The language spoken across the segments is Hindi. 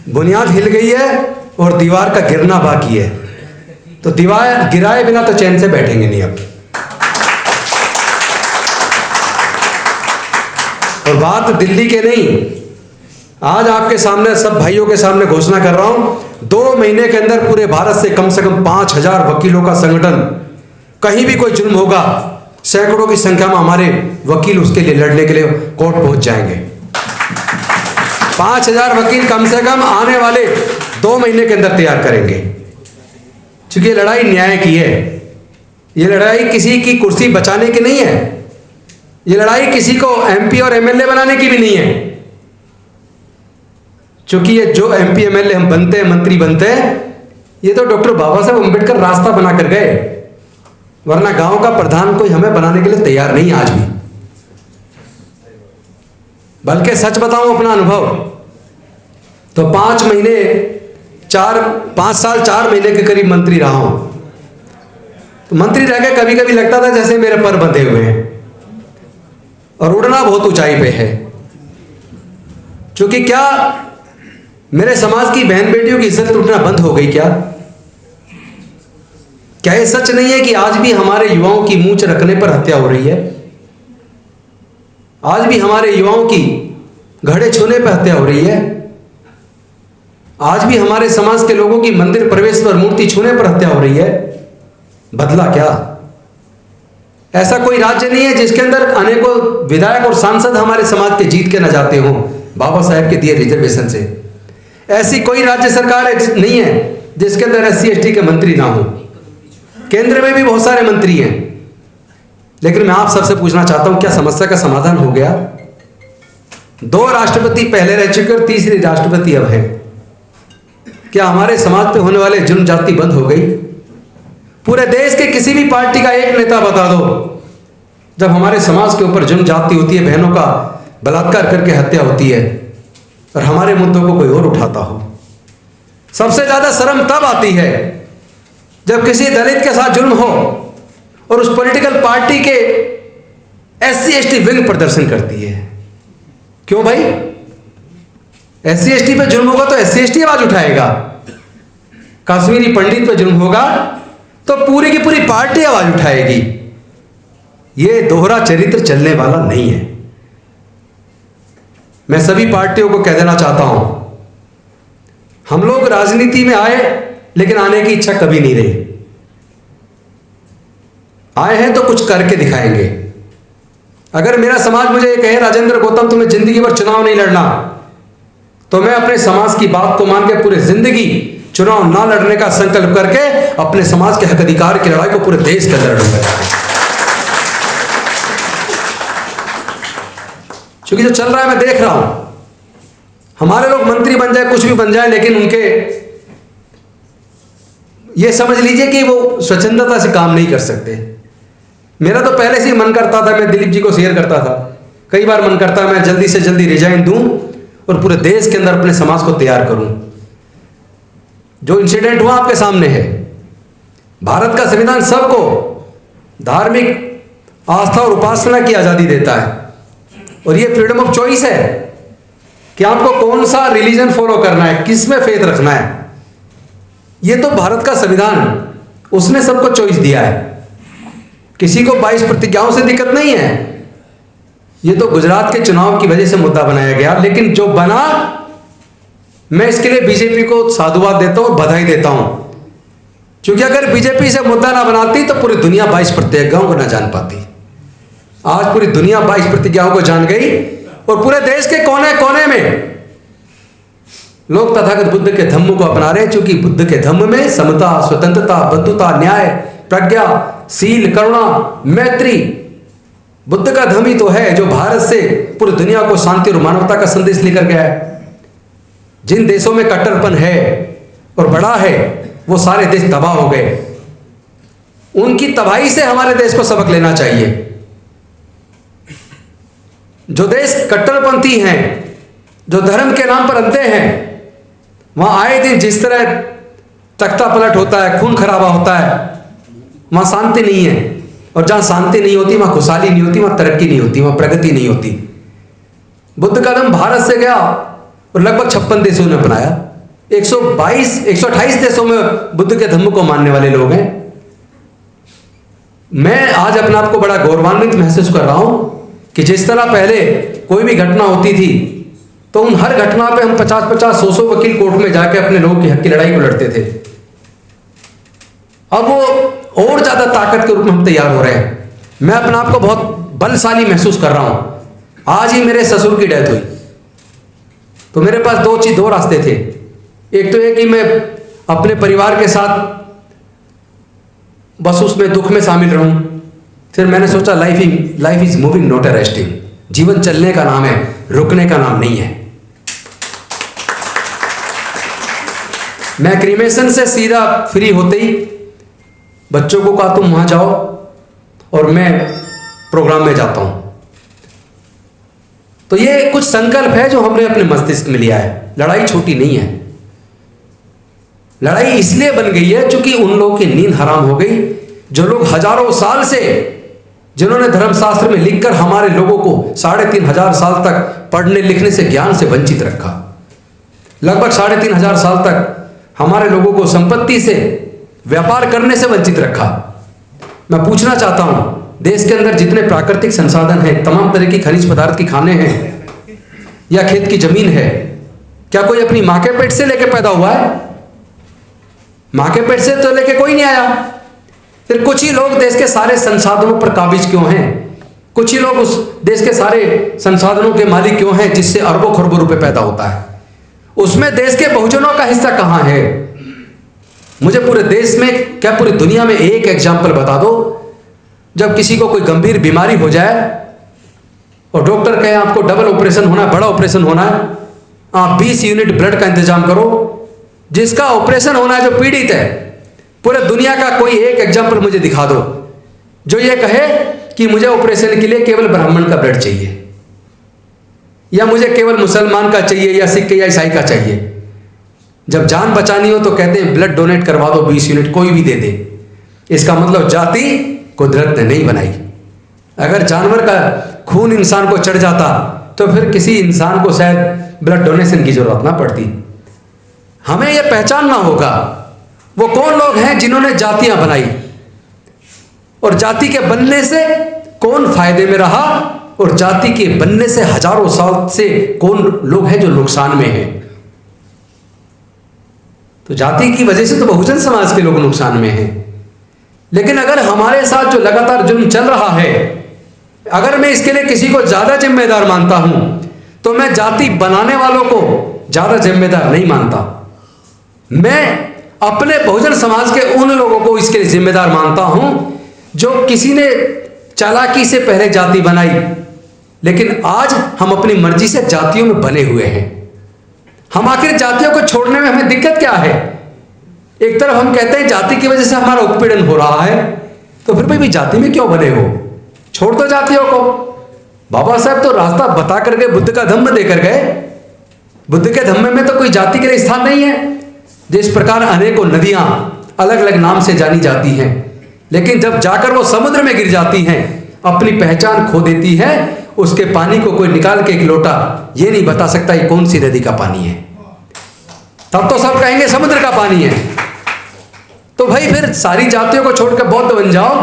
बुनियाद हिल गई है और दीवार का गिरना बाकी है, तो दीवार गिराए बिना तो चैन से बैठेंगे नहीं अब। और बात दिल्ली के नहीं, आज आपके सामने सब भाइयों के सामने घोषणा कर रहा हूं, 2 महीने के अंदर पूरे भारत से कम 5000 वकीलों का संगठन, कहीं भी कोई जुल्म होगा सैकड़ों की संख्या में हमारे वकील उसके लिए लड़ने के लिए कोर्ट पहुंच जाएंगे। 5000 वकील कम से कम आने वाले 2 महीने के अंदर तैयार करेंगे, क्योंकि ये लड़ाई न्याय की है। ये लड़ाई किसी की कुर्सी बचाने की नहीं है, ये लड़ाई किसी को एमपी और एमएलए बनाने की भी नहीं है, क्योंकि ये जो एमपी एमएलए हम बनते हैं, मंत्री बनते हैं, ये तो डॉक्टर बाबा साहब अम्बेडकर रास्ता बना कर गए, वरना गांव का प्रधान कोई हमें बनाने के लिए तैयार नहीं आज भी। बल्कि सच बताऊं अपना अनुभव, तो 5 साल 4 महीने के करीब मंत्री रहा हूं। तो मंत्री रह के कभी कभी लगता था जैसे मेरे पर बंधे हुए हैं और उड़ना बहुत ऊंचाई पे है, क्योंकि क्या मेरे समाज की बहन बेटियों की इज्जत उठना बंद हो गई? क्या ये सच नहीं है कि आज भी हमारे युवाओं की मूंछ रखने पर हत्या हो रही है? आज भी हमारे युवाओं की घड़े छूने पर हत्या हो रही है? आज भी हमारे समाज के लोगों की मंदिर प्रवेश पर, मूर्ति छूने पर हत्या हो रही है? बदला क्या? ऐसा कोई राज्य नहीं है जिसके अंदर अनेकों विधायक और सांसद हमारे समाज के जीत के न जाते हों बाबा साहेब के दिए रिजर्वेशन से। ऐसी कोई राज्य सरकार नहीं है जिसके अंदर SC ST के मंत्री ना हो। केंद्र में भी बहुत सारे मंत्री हैं, लेकिन मैं आप सबसे पूछना चाहता हूं, क्या समस्या का समाधान हो गया? 2 राष्ट्रपति पहले रह चुके और तीसरी राष्ट्रपति अब है। क्या हमारे समाज पे होने वाले जुल्म जाति बंद हो गई? पूरे देश के किसी भी पार्टी का एक नेता बता दो, जब हमारे समाज के ऊपर जुल्म जाति होती है, बहनों का बलात्कार करके हत्या होती है और हमारे मुद्दों को कोई और उठाता हो। सबसे ज्यादा शर्म तब आती है जब किसी दलित के साथ जुल्म हो और उस पॉलिटिकल पार्टी के SC ST विंग प्रदर्शन करती है। क्यों भाई? SC ST पे जुल्म होगा तो SC ST आवाज उठाएगा, कश्मीरी पंडित पे जुल्म होगा तो पूरी की पूरी पार्टी आवाज उठाएगी। ये दोहरा चरित्र चलने वाला नहीं है। मैं सभी पार्टियों को कह देना चाहता हूं, हम लोग राजनीति में आए लेकिन आने की इच्छा कभी नहीं रही। आए हैं तो कुछ करके दिखाएंगे। अगर मेरा समाज मुझे कहे राजेंद्र गौतम तुम्हें जिंदगी भर चुनाव नहीं लड़ना, तो मैं अपने समाज की बात को मान के पूरी जिंदगी चुनाव ना लड़ने का संकल्प करके अपने समाज के हक अधिकार की लड़ाई को पूरे देश के अंदर लड़ूंगा। क्योंकि जो चल रहा है मैं देख रहा हूं, हमारे लोग मंत्री बन जाए, कुछ भी बन जाए, लेकिन उनके ये समझ लीजिए कि वो स्वच्छंदता से काम नहीं कर सकते। मेरा तो पहले से ही मन करता था, मैं दिलीप जी को शेयर करता था, कई बार मन करता मैं जल्दी से जल्दी रिजाइन दूं और पूरे देश के अंदर अपने समाज को तैयार करूं। जो इंसिडेंट हुआ आपके सामने है, भारत का संविधान सबको धार्मिक आस्था और उपासना की आजादी देता है, और ये फ्रीडम ऑफ चॉइस है कि आपको कौन सा रिलीजन फॉलो करना है, किस में फेथ रखना है। ये तो भारत का संविधान, उसने सबको चॉइस दिया है। किसी को 22 प्रतिज्ञाओं से दिक्कत नहीं है। ये तो गुजरात के चुनाव की वजह से मुद्दा बनाया गया, लेकिन जो बना, मैं इसके लिए बीजेपी को साधुवाद देता हूं, बधाई देता हूं, क्योंकि अगर बीजेपी से मुद्दा ना बनाती तो पूरी दुनिया 22 प्रतिज्ञाओं को ना जान पाती। आज पूरी दुनिया 22 प्रतिज्ञाओं को जान गई और पूरे देश के कोने कोने में लोग तथागत बुद्ध के धम्म को अपना रहे हैं, क्योंकि बुद्ध के धम्म में समता, स्वतंत्रता, बंधुता, न्याय, प्रज्ञा, शील, करुणा, मैत्री, बुद्ध का धम्म ही तो है जो भारत से पूरी दुनिया को शांति और मानवता का संदेश लेकर गया है। जिन देशों में कट्टरपन है और बड़ा है, वो सारे देश तबाह हो गए। उनकी तबाही से हमारे देश को सबक लेना चाहिए। जो देश कट्टरपंथी हैं, जो धर्म के नाम पर अंधे हैं, वहां आए दिन जिस तरह तख्ता पलट होता है, खून खराबा होता है, वहां शांति नहीं है। और जहां शांति नहीं होती वहां खुशहाली नहीं होती, वहां तरक्की नहीं होती, वहां प्रगति नहीं होती। बुद्ध का धर्म भारत से गया और लगभग 56 देशों ने अपनाया। 128 देशों में बुद्ध के धम्म को मानने वाले लोग हैं। मैं आज अपने आप को बड़ा गौरवान्वित महसूस कर रहा हूं कि जिस तरह पहले कोई भी घटना होती थी तो उन हर घटना पे हम 50-50, 100 वकील कोर्ट में जाके अपने लोगों की हक की लड़ाई को लड़ते थे। अब वो और ज्यादा ताकत के रूप में हम तैयार हो रहे हैं। मैं अपने आप को बहुत बलशाली महसूस कर रहा हूं। आज ही मेरे ससुर की डेथ हुई तो मेरे पास दो रास्ते थे। एक तो ये कि मैं अपने परिवार के साथ बस उसमें दुख में शामिल रहूं। फिर मैंने सोचा life is moving not arresting. जीवन चलने का नाम है, रुकने का नाम नहीं है। मैं क्रीमेशन से सीधा फ्री होते ही बच्चों को कहा तुम वहां जाओ और मैं प्रोग्राम में जाता हूं। तो ये कुछ संकल्प है जो हमने अपने मस्तिष्क में लिया है। लड़ाई छोटी नहीं है। लड़ाई इसलिए बन गई है क्योंकि उन लोगों की नींद हराम हो गई जो लोग हजारों साल से, जिन्होंने धर्मशास्त्र में लिखकर हमारे लोगों को 3500 साल तक पढ़ने लिखने से, ज्ञान से वंचित रखा। लगभग 3500 साल तक हमारे लोगों को संपत्ति से, व्यापार करने से वंचित रखा। मैं पूछना चाहता हूं, देश के अंदर जितने प्राकृतिक संसाधन हैं, तमाम तरह की खनिज पदार्थ की खाने हैं या खेत की जमीन है, क्या कोई अपनी मां के पेट से लेके पैदा हुआ है? मां के पेट से तो लेके कोई नहीं आया। फिर कुछ ही लोग देश के सारे संसाधनों पर काबिज क्यों हैं? कुछ ही लोग उस देश के सारे संसाधनों के मालिक क्यों हैं जिससे अरबों खरबों रुपए पैदा होता है? उसमें देश के बहुजनों का हिस्सा कहां है? मुझे पूरे देश में, क्या पूरी दुनिया में एक एग्जाम्पल बता दो जब किसी को कोई गंभीर बीमारी हो जाए और डॉक्टर कहे आपको डबल ऑपरेशन होना है, बड़ा ऑपरेशन होना है, आप 20 यूनिट ब्लड का इंतजाम करो। जिसका ऑपरेशन होना है, जो पीड़ित है, पूरे दुनिया का कोई एक एग्जाम्पल मुझे दिखा दो जो ये कहे कि मुझे ऑपरेशन के लिए केवल ब्राह्मण का ब्लड चाहिए, या मुझे केवल मुसलमान का चाहिए, या सिख या ईसाई का चाहिए। जब जान बचानी हो तो कहते हैं ब्लड डोनेट करवा दो 20 यूनिट, कोई भी दे दे। इसका मतलब जाति कुदरत ने नहीं बनाई। अगर जानवर का खून इंसान को चढ़ जाता तो फिर किसी इंसान को शायद ब्लड डोनेशन की जरूरत ना पड़ती। हमें यह पहचानना होगा वो कौन लोग हैं जिन्होंने जातियां बनाई, और जाति के बनने से कौन फायदे में रहा, और जाति के बनने से हजारों साल से कौन लोग हैं जो नुकसान में हैं। तो जाति की वजह से तो बहुजन समाज के लोग नुकसान में हैं। लेकिन अगर हमारे साथ जो लगातार जुल्म चल रहा है, अगर मैं इसके लिए किसी को ज्यादा जिम्मेदार मानता हूं तो मैं जाति बनाने वालों को ज्यादा जिम्मेदार नहीं मानता। मैं अपने बहुजन समाज के उन लोगों को इसके लिए जिम्मेदार मानता हूं जो किसी ने चालाकी से पहले जाति बनाई, लेकिन आज हम अपनी मर्जी से जातियों में बने हुए हैं। हम आखिर जातियों को छोड़ने में हमें दिक्कत क्या है? एक तरफ हम कहते हैं जाति की वजह से हमारा उत्पीड़न हो रहा है, तो फिर भी जाति में क्यों बने हो? छोड़ दो जातियों को। बाबा साहब तो रास्ता बता कर गए, बुद्ध का धम्म देकर गए। बुद्ध के धम्म में तो कोई जाति के लिए स्थान नहीं है। जिस प्रकार अनेकों नदियां अलग अलग नाम से जानी जाती हैं, लेकिन जब जाकर वो समुद्र में गिर जाती हैं, अपनी पहचान खो देती है, उसके पानी को कोई निकाल के एक लोटा ये नहीं बता सकता ये कौन सी नदी का पानी है। तब तो सब कहेंगे समुद्र का पानी है। तो भाई फिर सारी जातियों को छोड़कर बौद्ध बन जाओ,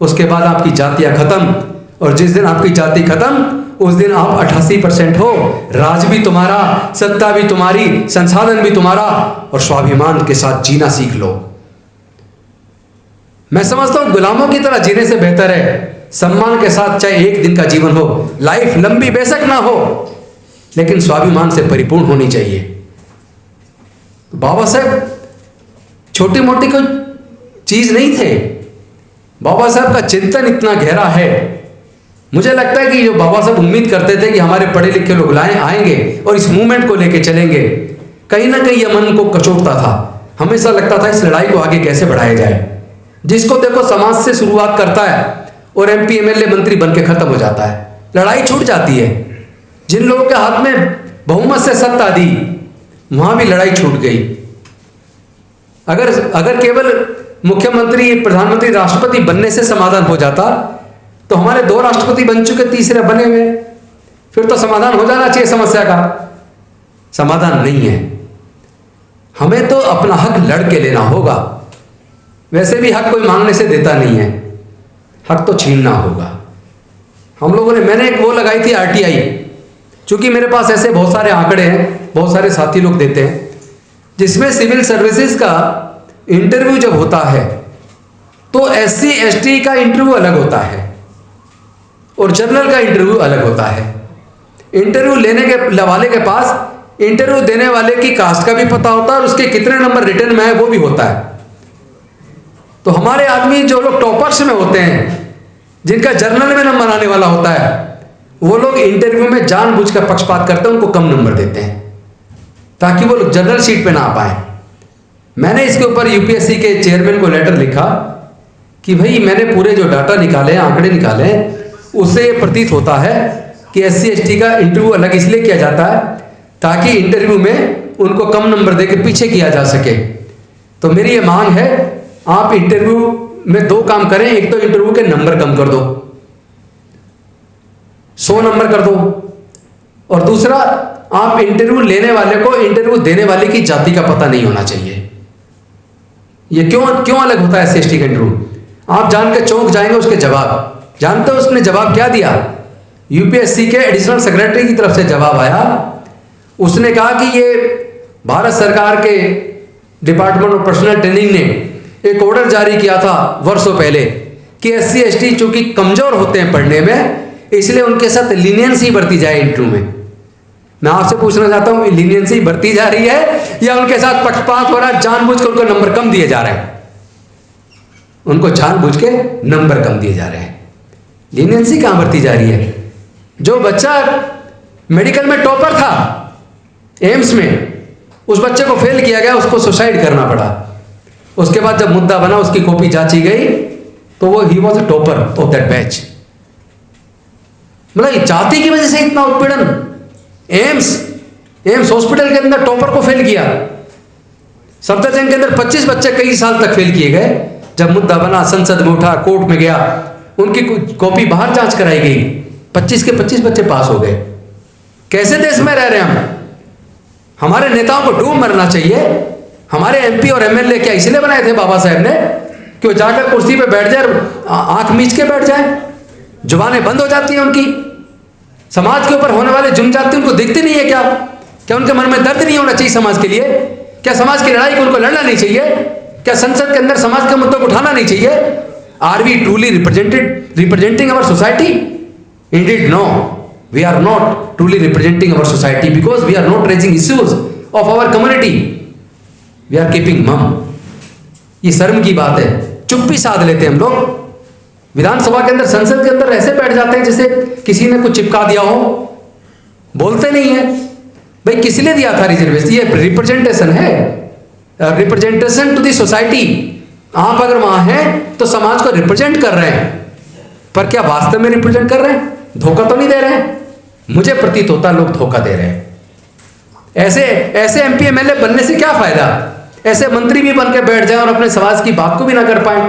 उसके बाद आपकी जातियां खत्म। और जिस दिन आपकी जाति खत्म उस दिन आप 88% हो। राज भी तुम्हारा, सत्ता भी तुम्हारी, संसाधन भी तुम्हारा, और स्वाभिमान के साथ जीना सीख लो। मैं समझता हूं गुलामों की तरह जीने से बेहतर है सम्मान के साथ चाहे एक दिन का जीवन हो। लाइफ लंबी बेशक ना हो, लेकिन स्वाभिमान से परिपूर्ण होनी चाहिए। बाबा साहब छोटी मोटी कोई चीज नहीं थे। बाबा साहब का चिंतन इतना गहरा है। मुझे लगता है कि जो बाबा साहब उम्मीद करते थे कि हमारे पढ़े लिखे लोग आएंगे और इस मूवमेंट को लेके चलेंगे, कहीं ना कहीं यह मन को कचोटता था। हमेशा लगता था इस लड़ाई को आगे कैसे बढ़ाया जाए। जिसको देखो समाज से शुरुआत करता है और MP MLA मंत्री बन के खत्म हो जाता है, लड़ाई छूट जाती है। जिन लोगों के हाथ में बहुमत से सत्ता दी, वहां भी लड़ाई छूट गई। अगर केवल मुख्यमंत्री, प्रधानमंत्री, राष्ट्रपति बनने से समाधान हो जाता तो हमारे 2 राष्ट्रपति बन चुके, तीसरे बने हुए, फिर तो समाधान हो जाना चाहिए समस्या का। समाधान नहीं है। हमें तो अपना हक लड़ के लेना होगा। वैसे भी हक कोई मांगने से देता नहीं है, हक तो छीनना होगा। हम लोगों ने, मैंने एक वो लगाई थी RTI, क्योंकि मेरे पास ऐसे बहुत सारे आंकड़े हैं, बहुत सारे साथी लोग देते हैं, जिसमें सिविल सर्विसेज का इंटरव्यू जब होता है तो SC ST का इंटरव्यू अलग होता है और जनरल का इंटरव्यू अलग होता है। इंटरव्यू लेने के वाले के पास इंटरव्यू देने वाले की कास्ट का भी पता होता है और उसके कितने नंबर रिटर्न में है वो भी होता है। तो हमारे आदमी जो लोग टॉपर्स में होते हैं, जिनका जर्नल में नंबर आने वाला होता है, वो लोग इंटरव्यू में जानबूझकर पक्षपात करते हैं, उनको कम नंबर देते हैं ताकि वो लोग जनरल सीट पे ना आ पाए। मैंने इसके ऊपर UPSC के चेयरमैन को लेटर लिखा कि भाई मैंने पूरे जो डाटा निकाले, आंकड़े निकाले, उससे ये प्रतीत होता है कि SC ST का इंटरव्यू अलग इसलिए किया जाता है ताकि इंटरव्यू में उनको कम नंबर देकर पीछे किया जा सके। तो मेरी ये मांग है, आप इंटरव्यू में 2 काम करें। एक तो इंटरव्यू के नंबर कम कर दो, 100 नंबर कर दो, और दूसरा आप इंटरव्यू लेने वाले को इंटरव्यू देने वाले की जाति का पता नहीं होना चाहिए। ये क्यों अलग होता है SC ST का इंटरव्यू? आप जान के चौंक जाएंगे उसके जवाब। जानते हो उसने जवाब क्या दिया? UPSC के एडिशनल सेक्रेटरी की तरफ से जवाब आया। उसने कहा कि ये भारत सरकार के डिपार्टमेंट ऑफ पर्सनल ट्रेनिंग ने एक ऑर्डर जारी किया था वर्षों पहले कि SC ST चूंकि कमजोर होते हैं पढ़ने में, इसलिए उनके साथ लीनियंसी बरती जाए इंटरव्यू में। मैं आपसे पूछना चाहता हूं, लीनियंसी बरती जा रही है या उनके साथ पक्षपात हो रहा है? जानबूझ के उनको नंबर कम दिए जा रहे हैं, उनको जानबूझ के नंबर कम दिए जा रहे हैं। लीनियंसी कहां बरती जा रही है? जो बच्चा मेडिकल में टॉपर था एम्स में, उस बच्चे को फेल किया गया, उसको सुसाइड करना पड़ा। उसके बाद जब मुद्दा बना, उसकी कॉपी जांची गई तो वो he was a topper of that batch. मतलब जाति की वजह से इतना उत्पीड़न। एम्स हॉस्पिटल के अंदर टॉपर को फेल किया। सफदरजंग के अंदर 25 बच्चे कई साल तक फेल किए गए। जब मुद्दा बना, संसद में उठा, कोर्ट में गया, उनकी कॉपी बाहर जांच कराई गई, 25 के 25 बच्चे पास हो गए। कैसे देश में रह रहे हैं हम? हमारे नेताओं को डूब मरना चाहिए। हमारे MP और MLA क्या इसलिए बनाए थे बाबा साहब ने कि वो जाकर कुर्सी पे बैठ जाए, आंख मीच के बैठ जाए, जुबानें बंद हो जाती हैं उनकी। समाज के ऊपर होने वाले जुल्म जाते उनको दिखते नहीं है क्या? क्या उनके मन में दर्द नहीं होना चाहिए समाज के लिए? क्या समाज की लड़ाई को उनको लड़ना नहीं चाहिए? क्या संसद के अंदर समाज के मुद्दों को उठाना नहीं चाहिए? Are we truly representing our society? Indeed no, we are not truly representing our society because we are not raising issues of our community, we are keeping mum. ये शर्म की बात है। चुप्पी साध लेते हैं हम लोग। विधानसभा के अंदर, संसद के अंदर ऐसे बैठ जाते हैं जैसे किसी ने कुछ चिपका दिया हो, बोलते नहीं है। भाई किस लिए दिया था रिजर्वेशन? ये रिप्रेजेंटेशन है, रिप्रेजेंटेशन टू द सोसाइटी। आप अगर वहां हैं तो समाज को रिप्रेजेंट कर रहे हैं, पर क्या वास्तव में रिप्रेजेंट कर रहे हैं? धोखा तो नहीं दे रहे हैं? मुझे प्रतीत होता है लोग धोखा दे रहे हैं। ऐसे MP MLA बनने से क्या फायदा? ऐसे मंत्री भी बन के बैठ जाए और अपने समाज की बात को भी ना कर पाए,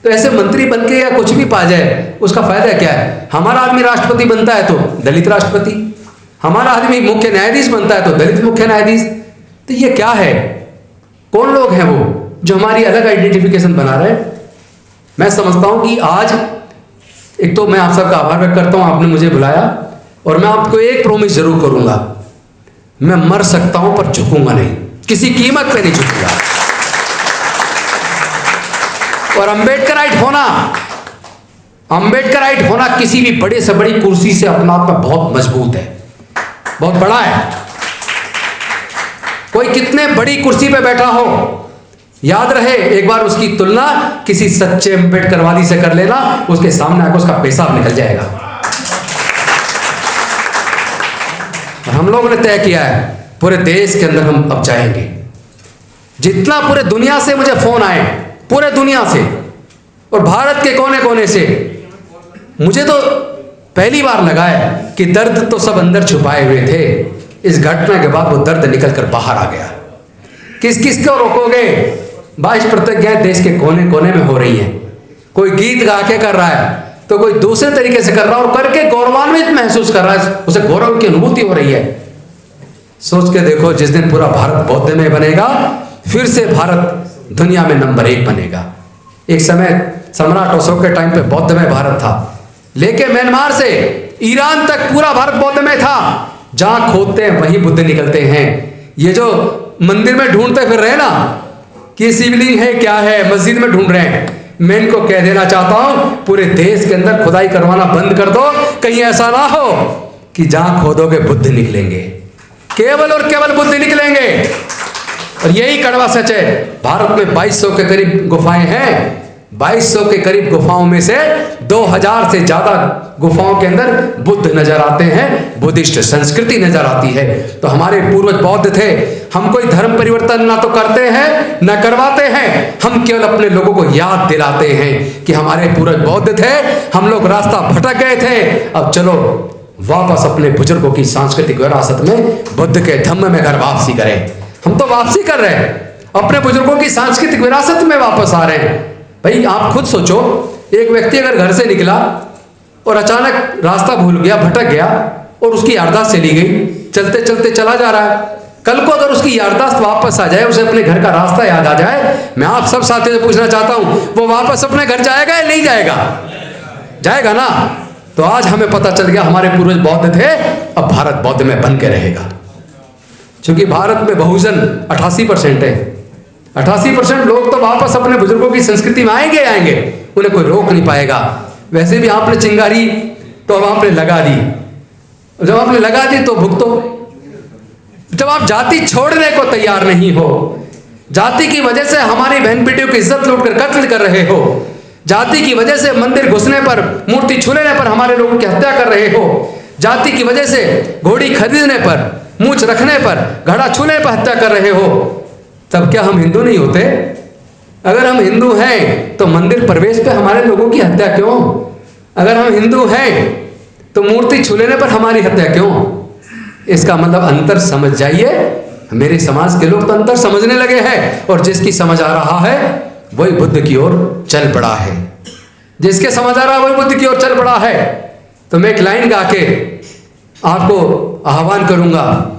तो ऐसे मंत्री बन के या कुछ भी पा जाए, उसका फायदा क्या है? हमारा आदमी राष्ट्रपति बनता है तो दलित राष्ट्रपति, हमारा आदमी मुख्य न्यायाधीश बनता है तो दलित मुख्य न्यायाधीश। तो ये क्या है? कौन लोग हैं वो जो हमारी अलग आइडेंटिफिकेशन बना रहे हैं? मैं समझता हूं कि आज एक तो मैं आप सबका आभार व्यक्त करता हूं, आपने मुझे बुलाया, और मैं आपको एक प्रॉमिस जरूर करूंगा, मैं मर सकता हूं पर झुकूंगा नहीं, किसी कीमत पे नहीं झुकूंगा। और अम्बेडकराइट होना किसी भी बड़े से बड़ी कुर्सी से अपना आप में बहुत मजबूत है, बहुत बड़ा है। कोई कितने बड़ी कुर्सी पे बैठा हो, याद रहे एक बार उसकी तुलना किसी सच्चे अम्बेडकरवादी से कर लेना, उसके सामने आकर उसका पेशाब निकल जाएगा। और हम लोगों ने तय किया है पूरे देश के अंदर हम अब जाएंगे। जितना पूरे दुनिया से मुझे फोन आए, पूरे दुनिया से और भारत के कोने कोने से, मुझे तो पहली बार लगा है कि दर्द तो सब अंदर छुपाए हुए थे, इस घटना के बाद वो दर्द निकल कर बाहर आ गया। किस किस को रोकोगे? 22 प्रतिज्ञाएं देश के कोने कोने में हो रही हैं। कोई गीत गा के कर रहा है तो कोई दूसरे तरीके से कर रहा है, और करके गौरवान्वित महसूस कर रहा है, उसे गौरव की अनुभूति हो रही है। सोच के देखो, जिस दिन पूरा भारत बौद्धमय बनेगा, फिर से भारत दुनिया में नंबर 1 बनेगा। एक समय सम्राट अशोक के टाइम पे बौद्धमय भारत था, लेके म्यांमार से ईरान तक पूरा भारत बौद्धमय था। जहां खोदते हैं वहीं बुद्ध निकलते हैं। ये जो मंदिर में ढूंढते फिर रहे ना कि शिवलिंग है क्या है, मस्जिद में ढूंढ रहे हैं, मैं इनको कह देना चाहता हूं पूरे देश के अंदर खुदाई करवाना बंद कर दो। कहीं ऐसा ना हो कि जहां खोदोगे बुद्ध निकलेंगे, केवल और केवल बुद्ध निकलेंगे। और यही कड़वा सच है। भारत में 2200 के करीब गुफाएं हैं। 2200 के करीब गुफाओं में से 2000 से ज्यादा गुफाओं के अंदर बुद्ध नजर आते हैं, बुद्धिस्ट संस्कृति नजर आती है। तो हमारे पूर्वज बौद्ध थे। हम कोई धर्म परिवर्तन ना तो करते हैं ना करवाते हैं, हम केवल अपने लोगों को याद दिलाते हैं कि हमारे पूर्वज बौद्ध थे, हम लोग रास्ता भटक गए थे। अब चलो वापस अपने बुजुर्गों की सांस्कृतिक विरासत में, बुद्ध के धम्म में घर वापसी करें। हम तो वापसी कर रहे हैं, अपने बुजुर्गों की सांस्कृतिक विरासत में वापस आ रहे हैं। भाई आप खुद सोचो, एक व्यक्ति अगर घर से निकला और अचानक रास्ता भूल गया, भटक गया और उसकी याददाश्त चली गई, चलते चलते चला जा रहा है। कल को अगर उसकी याददाश्त वापस आ जाए, उसे अपने घर का रास्ता याद आ जाए, मैं आप सब साथियों से पूछना चाहता हूं, वो वापस अपने घर जाएगा या नहीं जाएगा? जाएगा ना। तो आज हमें पता चल गया हमारे पूर्वज बौद्ध थे, अब भारत बौद्ध में बन के रहेगा। क्योंकि भारत में बहुजन 88% है। 88% लोग तो वापस अपने बुजुर्गों की संस्कृति में आएंगे, उन्हें कोई रोक नहीं पाएगा। वैसे भी आपने चिंगारी तो अब आपने लगा दी, जब आपने लगा दी तो भुगतो। जब आप जाति छोड़ने को तैयार नहीं हो, जाति की वजह से हमारी बहन बेटियों की इज्जत लूटकर कत्ल कर रहे हो, जाति की वजह से मंदिर घुसने पर, मूर्ति छूने पर हमारे लोगों की हत्या कर रहे हो, जाति की वजह से घोड़ी खरीदने पर, मूछ रखने पर, घड़ा छूने पर हत्या कर रहे हो, तब क्या हम हिंदू नहीं होते? अगर हम हिंदू हैं तो मंदिर प्रवेश पे हमारे लोगों की हत्या क्यों? अगर हम हिंदू हैं तो मूर्ति छू लेने पर हमारी हत्या क्यों? इसका मतलब अंतर समझ जाइए। मेरे समाज के लोग तो अंतर समझने लगे हैं, और जिसकी समझ आ रहा है वही बुद्ध की ओर चल पड़ा है। जिसके समझ आ रहा है वही बुद्ध की ओर चल पड़ा है। तो मैं एक लाइन गा के आपको आह्वान करूंगा